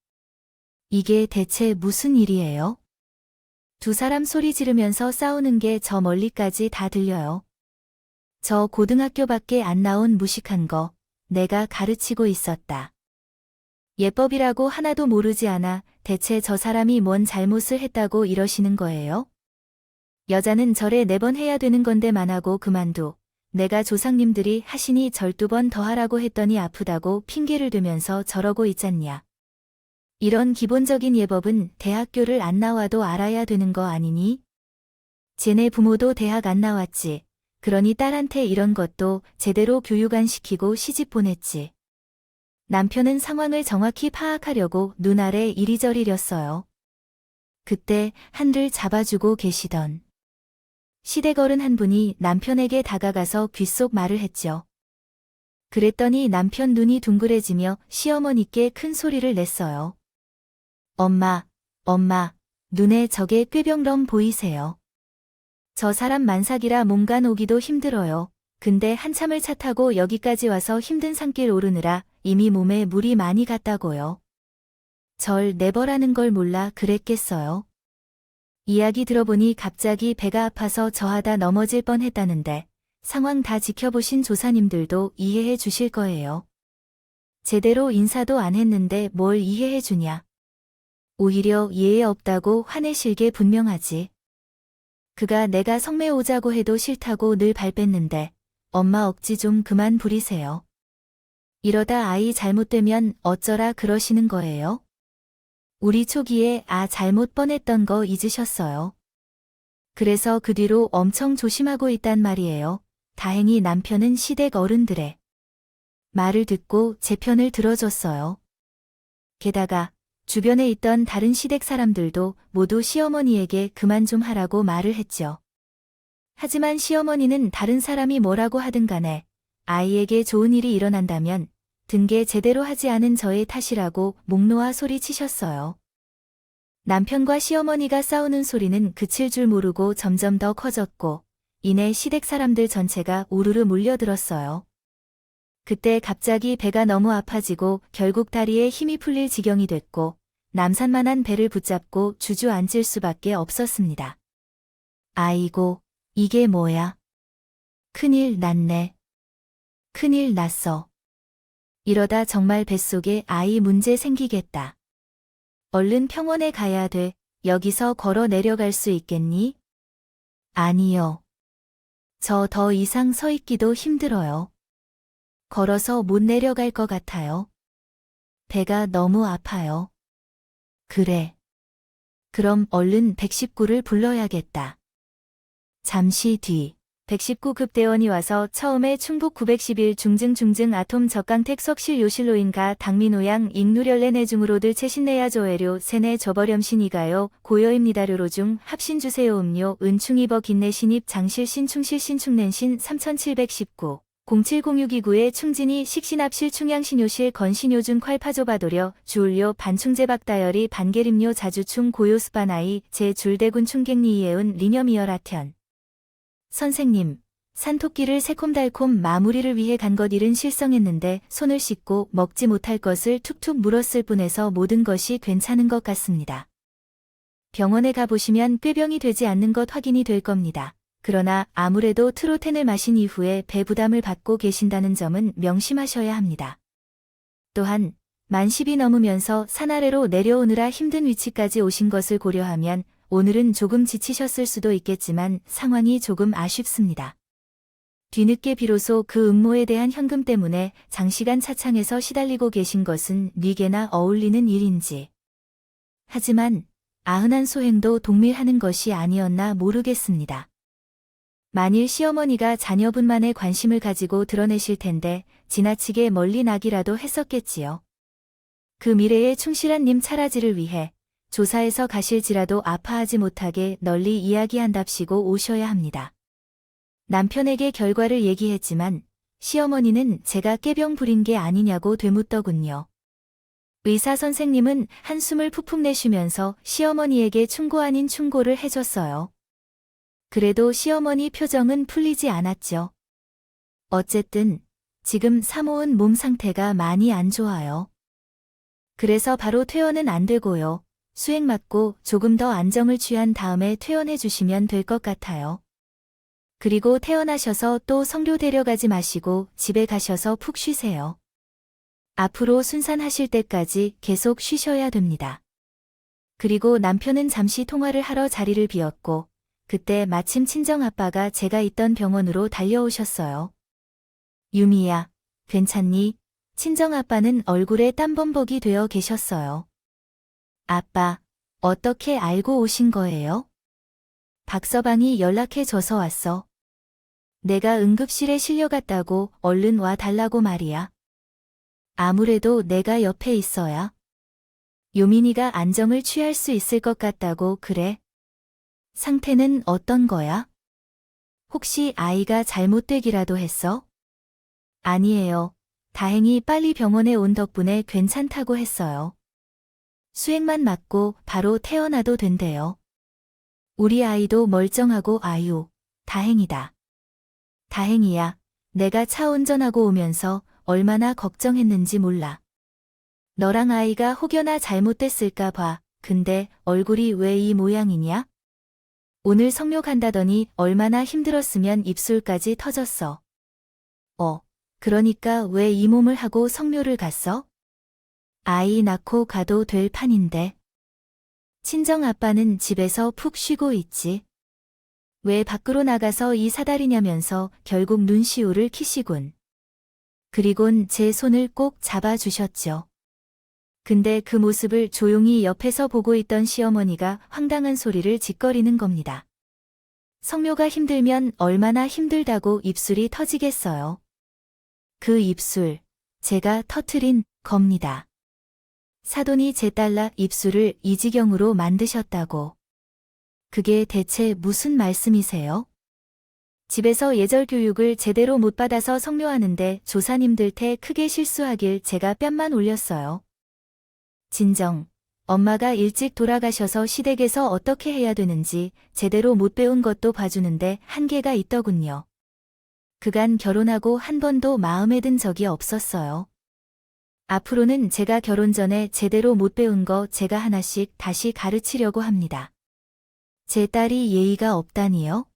이게 대체 무슨 일이에요? 2 사람 소리 지르면서 싸우는 게 저 멀리까지 다 들려요. 저 고등학교밖에 안 나온 무식한 거 내가 가르치고 있었다. 예법이라고 하나도 모르지 않아 대체 저 사람이 뭔 잘못을 했다고 이러시는 거예요? 여자는 절에 4번 해야 되는 건데만 하고 그만둬. 내가 조상님들이 하시니 절 2번 더 하라고 했더니 아프다고 핑계를 대면서 저러고 있잖냐. 이런 기본적인 예법은 대학교를 안 나와도 알아야 되는 거 아니니? 쟤네 부모도 대학 안 나왔지. 그러니 딸한테 이런 것도 제대로 교육 안 시키고 시집 보냈지. 남편은 상황을 정확히 파악하려고 눈 아래 이리저리 렸어요. 그때 한를 잡아주고 계시던 시댁어른 한 분이 남편에게 다가가서 귓속 말을 했죠. 그랬더니 남편 눈이 둥그레지며 시어머니께 큰 소리를 냈어요. 엄마, 눈에 저게 꾀병럼 보이세요? 저 사람 만삭이라 몸간 오기도 힘들어요. 근데 한참을 차 타고 여기까지 와서 힘든 산길 오르느라 이미 몸에 물이 많이 갔다고요. 절 내버라는 걸 몰라 그랬겠어요. 이야기 들어보니 갑자기 배가 아파서 저하다 넘어질 뻔했다는데 상황 다 지켜보신 조사님들도 이해해 주실 거예요. 제대로 인사도 안 했는데 뭘 이해해 주냐. 오히려 예의 없다고 화내실 게 분명하지. 그가 내가 성매 오자고 해도 싫다고 늘 발뺌는데 엄마 억지 좀 그만 부리세요. 이러다 아이 잘못되면 어쩌라 그러시는 거예요? 우리 초기에 잘못 뻔했던 거 잊으셨어요. 그래서 그 뒤로 엄청 조심하고 있단 말이에요. 다행히 남편은 시댁 어른들의 말을 듣고 제 편을 들어줬어요. 게다가 주변에 있던 다른 시댁 사람들도 모두 시어머니에게 그만 좀 하라고 말을 했죠. 하지만 시어머니는 다른 사람이 뭐라고 하든 간에 아이에게 좋은 일이 일어난다면 등계 제대로 하지 않은 저의 탓이라고 목 놓아 소리치셨어요. 남편과 시어머니가 싸우는 소리는 그칠 줄 모르고 점점 더 커졌고 이내 시댁 사람들 전체가 우르르 몰려들었어요. 그때 갑자기 배가 너무 아파지고 결국 다리에 힘이 풀릴 지경이 됐고 남산만한 배를 붙잡고 주저앉을 수밖에 없었습니다. 아이고, 이게 뭐야? 큰일 났네. 큰일 났어. 이러다 정말 뱃속에 아이 문제 생기겠다. 얼른 병원에 가야 돼. 여기서 걸어 내려갈 수 있겠니? 아니요. 저 더 이상 서 있기도 힘들어요. 걸어서 못 내려갈 것 같아요. 배가 너무 아파요. 그래. 그럼 얼른 119를 불러야겠다. 잠시 뒤 119급 대원이 와서 처음에 충북 911 중증 아톰 적강택 석실 요실로인가 당민오양 익누렬레 내중으로들 채신내야 조애료 세내 저버렴신이가요 고여입니다료로 중 합신 주세요 음료 은충이버 긴내신입 장실 신충실 신충낸신 3719 070629의 충진이 식신압실 충양신요실 건신요중 콸파조바도려 주울료 반충제박다열이 반계림료 자주충 고요스바나이 제줄대군 충객리이에운 리념이열아텐 선생님, 산토끼를 새콤달콤 마무리를 위해 간 것 일은 실성했는데 손을 씻고 먹지 못할 것을 툭툭 물었을 뿐에서 모든 것이 괜찮은 것 같습니다. 병원에 가보시면 꾀병이 되지 않는 것 확인이 될 겁니다. 그러나 아무래도 트로텐을 마신 이후에 배 부담을 받고 계신다는 점은 명심하셔야 합니다. 또한 만 10이 넘으면서 산 아래로 내려오느라 힘든 위치까지 오신 것을 고려하면 오늘은 조금 지치셨을 수도 있겠지만 상황이 조금 아쉽습니다. 뒤늦게 비로소 그 음모에 대한 현금 때문에 장시간 차창에서 시달리고 계신 것은 니게나 어울리는 일인지. 하지만 아흔한 소행도 동밀하는 것이 아니었나 모르겠습니다. 만일 시어머니가 자녀분만의 관심을 가지고 드러내실 텐데 지나치게 멀리 나기라도 했었겠지요. 그 미래에 충실한 님 차라지를 위해 조사에서 가실지라도 아파하지 못하게 널리 이야기한답시고 오셔야 합니다. 남편에게 결과를 얘기했지만 시어머니는 제가 깨병 부린 게 아니냐고 되묻더군요. 의사 선생님은 한숨을 푹푹 내쉬면서 시어머니에게 충고 아닌 충고를 해줬어요. 그래도 시어머니 표정은 풀리지 않았죠. 어쨌든 지금 사모은 몸 상태가 많이 안 좋아요. 그래서 바로 퇴원은 안 되고요. 수액 맞고 조금 더 안정을 취한 다음에 퇴원해 주시면 될 것 같아요. 그리고 퇴원하셔서 또 성료 데려가지 마시고 집에 가셔서 푹 쉬세요. 앞으로 순산하실 때까지 계속 쉬셔야 됩니다. 그리고 남편은 잠시 통화를 하러 자리를 비웠고 그때 마침 친정아빠가 제가 있던 병원으로 달려오셨어요. 유미야, 괜찮니? 친정아빠는 얼굴에 땀범벅이 되어 계셨어요. 아빠, 어떻게 알고 오신 거예요? 박서방이 연락해줘서 왔어. 내가 응급실에 실려갔다고 얼른 와 달라고 말이야. 아무래도 내가 옆에 있어야 요민이가 안정을 취할 수 있을 것 같다고 그래. 상태는 어떤 거야? 혹시 아이가 잘못되기라도 했어? 아니에요. 다행히 빨리 병원에 온 덕분에 괜찮다고 했어요. 수액만 맞고 바로 태어나도 된대요. 우리 아이도 멀쩡하고 아유, 다행이다. 다행이야. 내가 차 운전하고 오면서 얼마나 걱정했는지 몰라. 너랑 아이가 혹여나 잘못됐을까 봐. 근데 얼굴이 왜 이 모양이냐? 오늘 성묘 간다더니 얼마나 힘들었으면 입술까지 터졌어. 그러니까 왜 이 몸을 하고 성묘를 갔어? 아이 낳고 가도 될 판인데. 친정아빠는 집에서 푹 쉬고 있지. 왜 밖으로 나가서 이 사다리냐면서 결국 눈시울을 키시군. 그리곤 제 손을 꼭 잡아주셨죠. 근데 그 모습을 조용히 옆에서 보고 있던 시어머니가 황당한 소리를 짓거리는 겁니다. 성묘가 힘들면 얼마나 힘들다고 입술이 터지겠어요. 그 입술, 제가 터트린 겁니다. 사돈이 제 딸라 입술을 이 지경으로 만드셨다고. 그게 대체 무슨 말씀이세요? 집에서 예절 교육을 제대로 못 받아서 성묘하는데 조사님들 테 크게 실수하길 제가 뺨만 올렸어요. 진정, 엄마가 일찍 돌아가셔서 시댁에서 어떻게 해야 되는지 제대로 못 배운 것도 봐주는데 한계가 있더군요. 그간 결혼하고 한 번도 마음에 든 적이 없었어요. 앞으로는 제가 결혼 전에 제대로 못 배운 거 제가 하나씩 다시 가르치려고 합니다. 제 딸이 예의가 없다니요?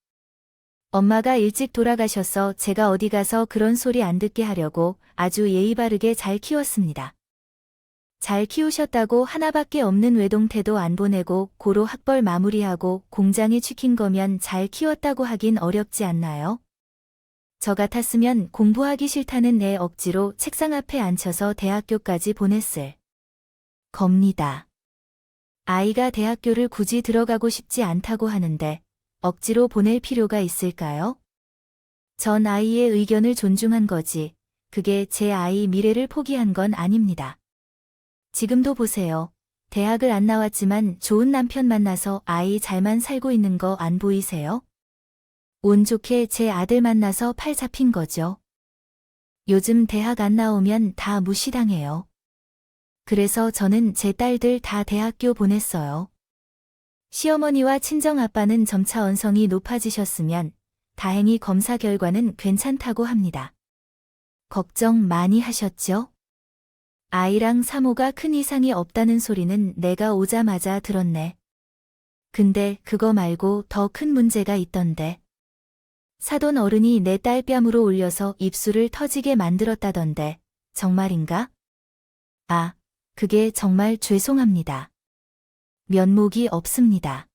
엄마가 일찍 돌아가셔서 제가 어디 가서 그런 소리 안 듣게 하려고 아주 예의 바르게 잘 키웠습니다. 잘 키우셨다고 하나밖에 없는 외동태도 안 보내고 고로 학벌 마무리하고 공장에 취킨 거면 잘 키웠다고 하긴 어렵지 않나요? 저 같았으면 공부하기 싫다는 애 억지로 책상 앞에 앉혀서 대학교까지 보냈을 겁니다. 아이가 대학교를 굳이 들어가고 싶지 않다고 하는데 억지로 보낼 필요가 있을까요? 전 아이의 의견을 존중한 거지, 그게 제 아이 미래를 포기한 건 아닙니다. 지금도 보세요. 대학을 안 나왔지만 좋은 남편 만나서 아이 잘만 살고 있는 거 안 보이세요? 운 좋게 제 아들 만나서 팔 잡힌 거죠. 요즘 대학 안 나오면 다 무시당해요. 그래서 저는 제 딸들 다 대학교 보냈어요. 시어머니와 친정아빠는 점차 언성이 높아지셨으면 다행히 검사 결과는 괜찮다고 합니다. 걱정 많이 하셨죠? 아이랑 사모가 큰 이상이 없다는 소리는 내가 오자마자 들었네. 근데 그거 말고 더 큰 문제가 있던데. 사돈 어른이 내 딸 뺨으로 올려서 입술을 터지게 만들었다던데, 정말인가? 아, 그게 정말 죄송합니다. 면목이 없습니다.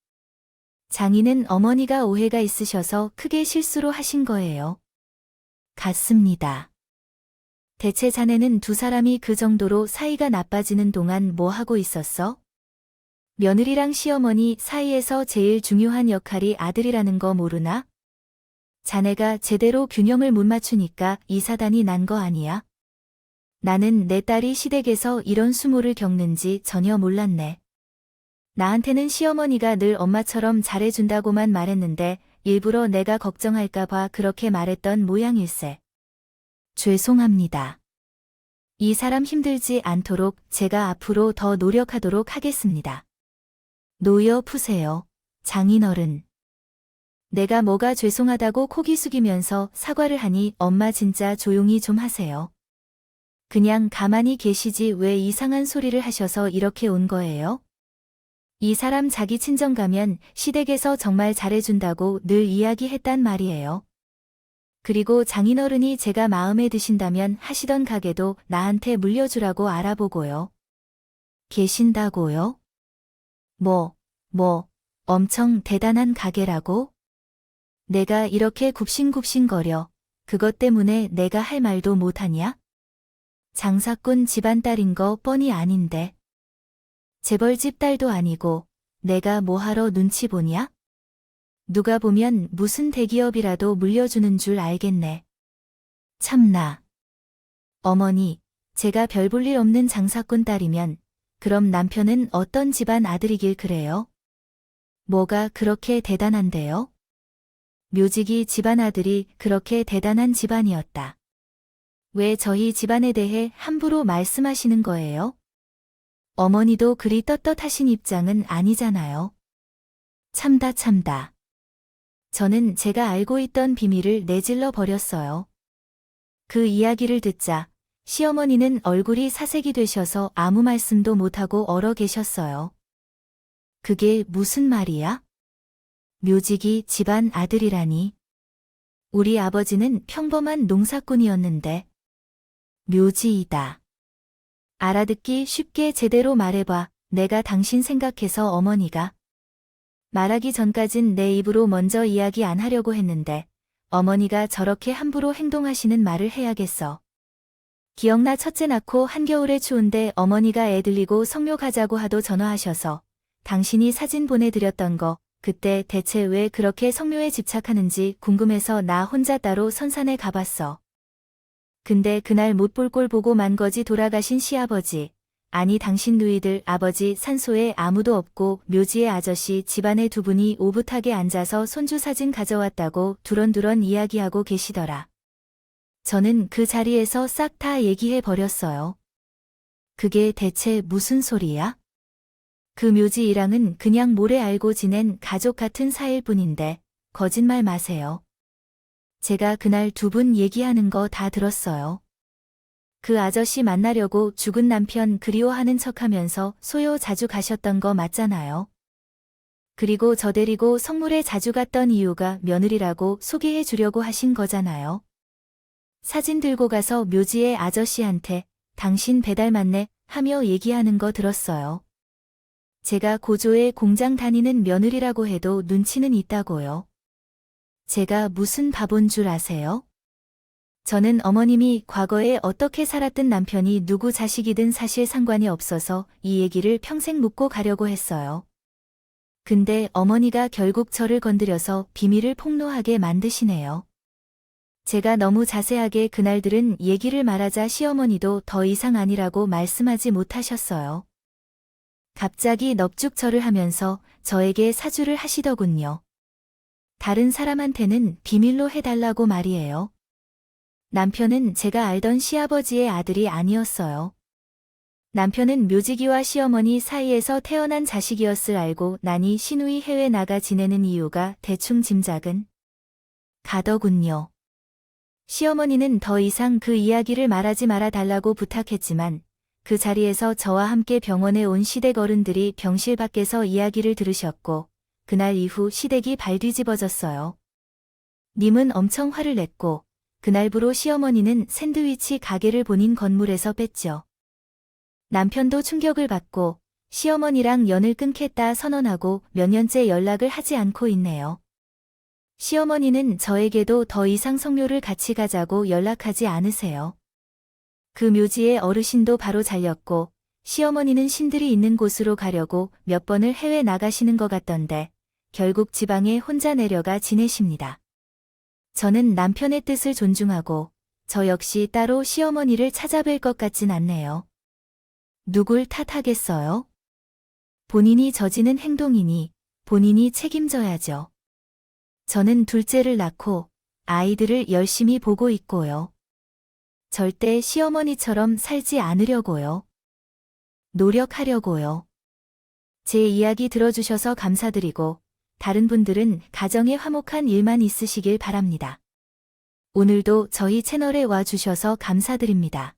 장인은 어머니가 오해가 있으셔서 크게 실수로 하신 거예요. 같습니다. 대체 자네는 두 사람이 그 정도로 사이가 나빠지는 동안 뭐 하고 있었어? 며느리랑 시어머니 사이에서 제일 중요한 역할이 아들이라는 거 모르나? 자네가 제대로 균형을 못 맞추니까 이 사단이 난 거 아니야? 나는 내 딸이 시댁에서 이런 수모를 겪는지 전혀 몰랐네. 나한테는 시어머니가 늘 엄마처럼 잘해준다고만 말했는데 일부러 내가 걱정할까봐 그렇게 말했던 모양일세. 죄송합니다. 이 사람 힘들지 않도록 제가 앞으로 더 노력하도록 하겠습니다. 놓여 푸세요, 장인어른. 내가 뭐가 죄송하다고 고개 숙이면서 사과를 하니 엄마 진짜 조용히 좀 하세요. 그냥 가만히 계시지 왜 이상한 소리를 하셔서 이렇게 온 거예요? 이 사람 자기 친정 가면 시댁에서 정말 잘해준다고 늘 이야기했단 말이에요. 그리고 장인어른이 제가 마음에 드신다면 하시던 가게도 나한테 물려주라고 알아보고요. 계신다고요? 엄청 대단한 가게라고? 내가 이렇게 굽신굽신거려. 그것 때문에 내가 할 말도 못하냐? 장사꾼 집안 딸인 거 뻔히 아닌데. 재벌집 딸도 아니고 내가 뭐하러 눈치 보냐? 누가 보면 무슨 대기업이라도 물려주는 줄 알겠네. 참나. 어머니, 제가 별 볼 일 없는 장사꾼 딸이면 그럼 남편은 어떤 집안 아들이길 그래요? 뭐가 그렇게 대단한데요? 묘직이 집안 아들이 그렇게 대단한 집안이었다. 왜 저희 집안에 대해 함부로 말씀하시는 거예요? 어머니도 그리 떳떳하신 입장은 아니잖아요. 참다. 저는 제가 알고 있던 비밀을 내질러 버렸어요. 그 이야기를 듣자 시어머니는 얼굴이 사색이 되셔서 아무 말씀도 못하고 얼어 계셨어요. 그게 무슨 말이야? 묘직이 집안 아들이라니. 우리 아버지는 평범한 농사꾼이었는데. 묘지이다. 알아듣기 쉽게 제대로 말해봐. 내가 당신 생각해서 어머니가. 말하기 전까진 내 입으로 먼저 이야기 안 하려고 했는데 어머니가 저렇게 함부로 행동하시는 말을 해야겠어. 기억나 첫째 낳고 한겨울에 추운데 어머니가 애 들리고 성묘 가자고 하도 전화하셔서 당신이 사진 보내드렸던 거 그때 대체 왜 그렇게 성묘에 집착하는지 궁금해서 나 혼자 따로 선산에 가봤어. 근데 그날 못 볼 꼴 보고 만 거지 돌아가신 시아버지. 아니 당신 누이들 아버지 산소에 아무도 없고 묘지의 아저씨 집안에 두 분이 오붓하게 앉아서 손주 사진 가져왔다고 두런두런 이야기하고 계시더라. 저는 그 자리에서 싹 다 얘기해 버렸어요. 그게 대체 무슨 소리야? 그 묘지이랑은 그냥 모래 알고 지낸 가족 같은 사이일 뿐인데 거짓말 마세요. 제가 그날 두 분 얘기하는 거 다 들었어요. 그 아저씨 만나려고 죽은 남편 그리워하는 척하면서 소요 자주 가셨던 거 맞잖아요. 그리고 저 데리고 성물에 자주 갔던 이유가 며느리라고 소개해 주려고 하신 거잖아요. 사진 들고 가서 묘지의 아저씨한테 당신 배달 맞네 하며 얘기하는 거 들었어요. 제가 고조의 공장 다니는 며느리라고 해도 눈치는 있다고요. 제가 무슨 바본 줄 아세요? 저는 어머님이 과거에 어떻게 살았든 남편이 누구 자식이든 사실 상관이 없어서 이 얘기를 평생 묻고 가려고 했어요. 근데 어머니가 결국 저를 건드려서 비밀을 폭로하게 만드시네요. 제가 너무 자세하게 그날 들은 얘기를 말하자 시어머니도 더 이상 아니라고 말씀하지 못하셨어요. 갑자기 넙죽절을 하면서 저에게 사주를 하시더군요. 다른 사람한테는 비밀로 해달라고 말이에요. 남편은 제가 알던 시아버지의 아들이 아니었어요. 남편은 묘지기와 시어머니 사이에서 태어난 자식이었을 알고 나니 시누이 해외 나가 지내는 이유가 대충 짐작은 가더군요. 시어머니는 더 이상 그 이야기를 말하지 말아 달라고 부탁했지만 그 자리에서 저와 함께 병원에 온 시댁 어른들이 병실 밖에서 이야기를 들으셨고 그날 이후 시댁이 발뒤집어졌어요. 님은 엄청 화를 냈고 그날부로 시어머니는 샌드위치 가게를 본인 건물에서 뺐죠. 남편도 충격을 받고 시어머니랑 연을 끊겠다 선언하고 몇 년째 연락을 하지 않고 있네요. 시어머니는 저에게도 더 이상 성묘를 같이 가자고 연락하지 않으세요. 그 묘지의 어르신도 바로 잘렸고 시어머니는 신들이 있는 곳으로 가려고 몇 번을 해외 나가시는 것 같던데 결국 지방에 혼자 내려가 지내십니다. 저는 남편의 뜻을 존중하고 저 역시 따로 시어머니를 찾아뵐 것 같진 않네요. 누굴 탓하겠어요? 본인이 저지른 행동이니 본인이 책임져야죠. 저는 둘째를 낳고 아이들을 열심히 보고 있고요. 절대 시어머니처럼 살지 않으려고요. 노력하려고요. 제 이야기 들어주셔서 감사드리고 다른 분들은 가정에 화목한 일만 있으시길 바랍니다. 오늘도 저희 채널에 와주셔서 감사드립니다.